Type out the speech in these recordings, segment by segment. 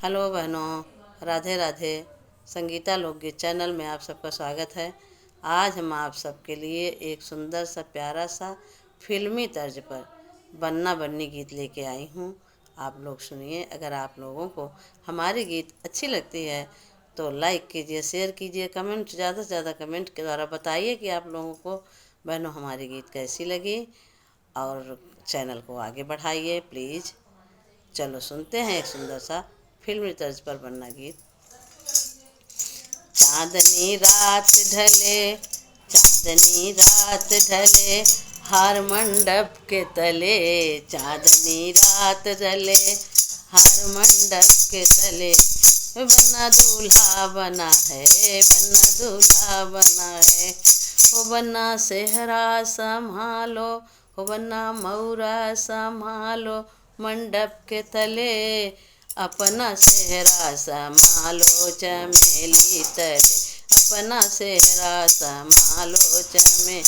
Hello बहनों, राधे राधे। संगीता लोकगीत channel में आप सबका स्वागत है। आज हम आप सबके लिए एक सुंदर सा प्यारा सा फिल्मी तर्ज पर बन्ना बन्नी गीत लेके आई हूँ। आप लोग सुनिए। अगर आप लोगों को हमारी गीत अच्छी लगती है तो लाइक कीजिए, शेयर कीजिए, कमेंट ज़्यादा से ज़्यादा कमेंट के द्वारा बताइए कि आप लोगों को बहनों हमारी गीत कैसी लगी, और चैनल को आगे बढ़ाइए प्लीज़। चलो सुनते हैं एक सुंदर सा फिल्मी तर्ज पर बन्ना गीत। चांदनी रात ढले, चांदनी रात ढले, हार मंडप के तले। चांदनी रात ढले, हार मंडप के तले। बन्ना दूल्हा बना है, बन्ना दूल्हा बना है। हो बन्ना सेहरा संभालो, हो बन्ना मऊरा संभालो, मंडप के तले अपना सेहरा संभालो चमेली तले। अपना सेहरा संभालो चमेली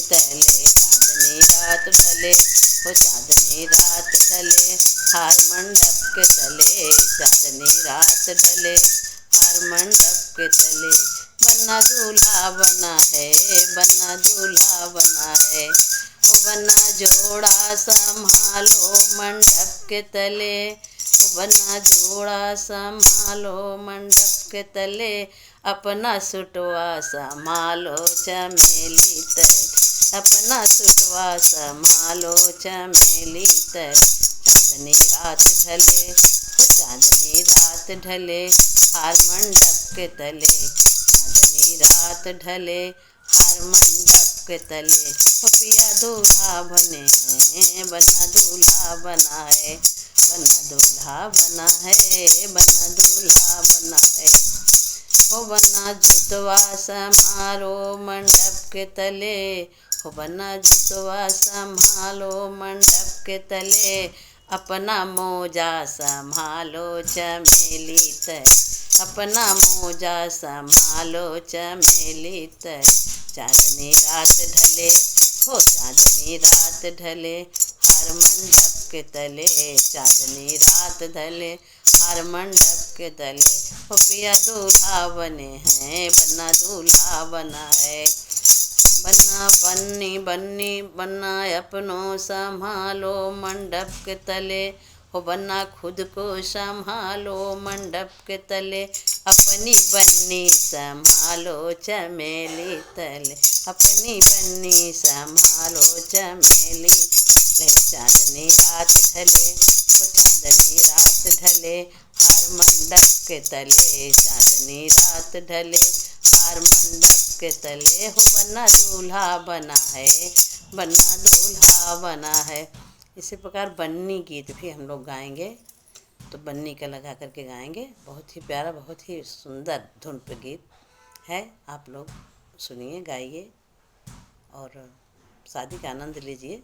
तले। चांदनी रात ढले, हो चांदनी रात ढले, हार मंडप के तले। चांदनी रात ढले, हार मंडप के तले। बन्ना दूल्हा बना है, बन्ना दूल्हा बना है। ओ बन्ना जोड़ा संभालो मंडप के तले। बन्ना जोड़ा संभालो मंडप के तले। अपना सुटवा संभालो चमेली तले। अपना सुटवा संभालो चमेली तले। चांदनी रात ढले, हो चांदनी रात ढले, हार मंडप के तले। चांदनी रात ढले, हार मंडप के तले। हो पिया दूल्हा बने हैं, बन्ना दूल्हा बना है। बन्ना दूल्हा बना है, बन्ना दूल्हा बना है। हो बन्ना जुतवा संभालो मंडप के तले। हो बन्ना जुतवा संभालो मंडप के तले। अपना मोजा संभालो चमेली तले। अपना मोजा संभालो चमेली तले। चांदनी रात ढले, हो चांदनी रात ढले, हार मंडप के तले। चांदनी रात ढले, हार मंडप के तले। हो पिया दूल्हा बने हैं, बन्ना दूल्हा बना है। बन्ना बन्नी बन्नी बन्ना अपनों संभालो मंडप के तले। हो बन्ना खुद को संभालो मंडप के तले। अपनी बन्नी संभालो चमेली तले। अपनी बन्नी संभालो चमेली तले। चांदनी रात ढले, हो चांदनी रात ढले, हार मंडप के तले। चांदनी रात ढले, हार मंडप के तले। हो बन्ना दूल्हा बना है, बन्ना दूल्हा बना है। इसी प्रकार बन्नी गीत भी हम लोग गाएंगे, तो बन्नी का लगा करके गाएंगे। बहुत ही प्यारा, बहुत ही सुंदर धुन पे गीत है। आप लोग सुनिए, गाइए और शादी का आनंद लीजिए।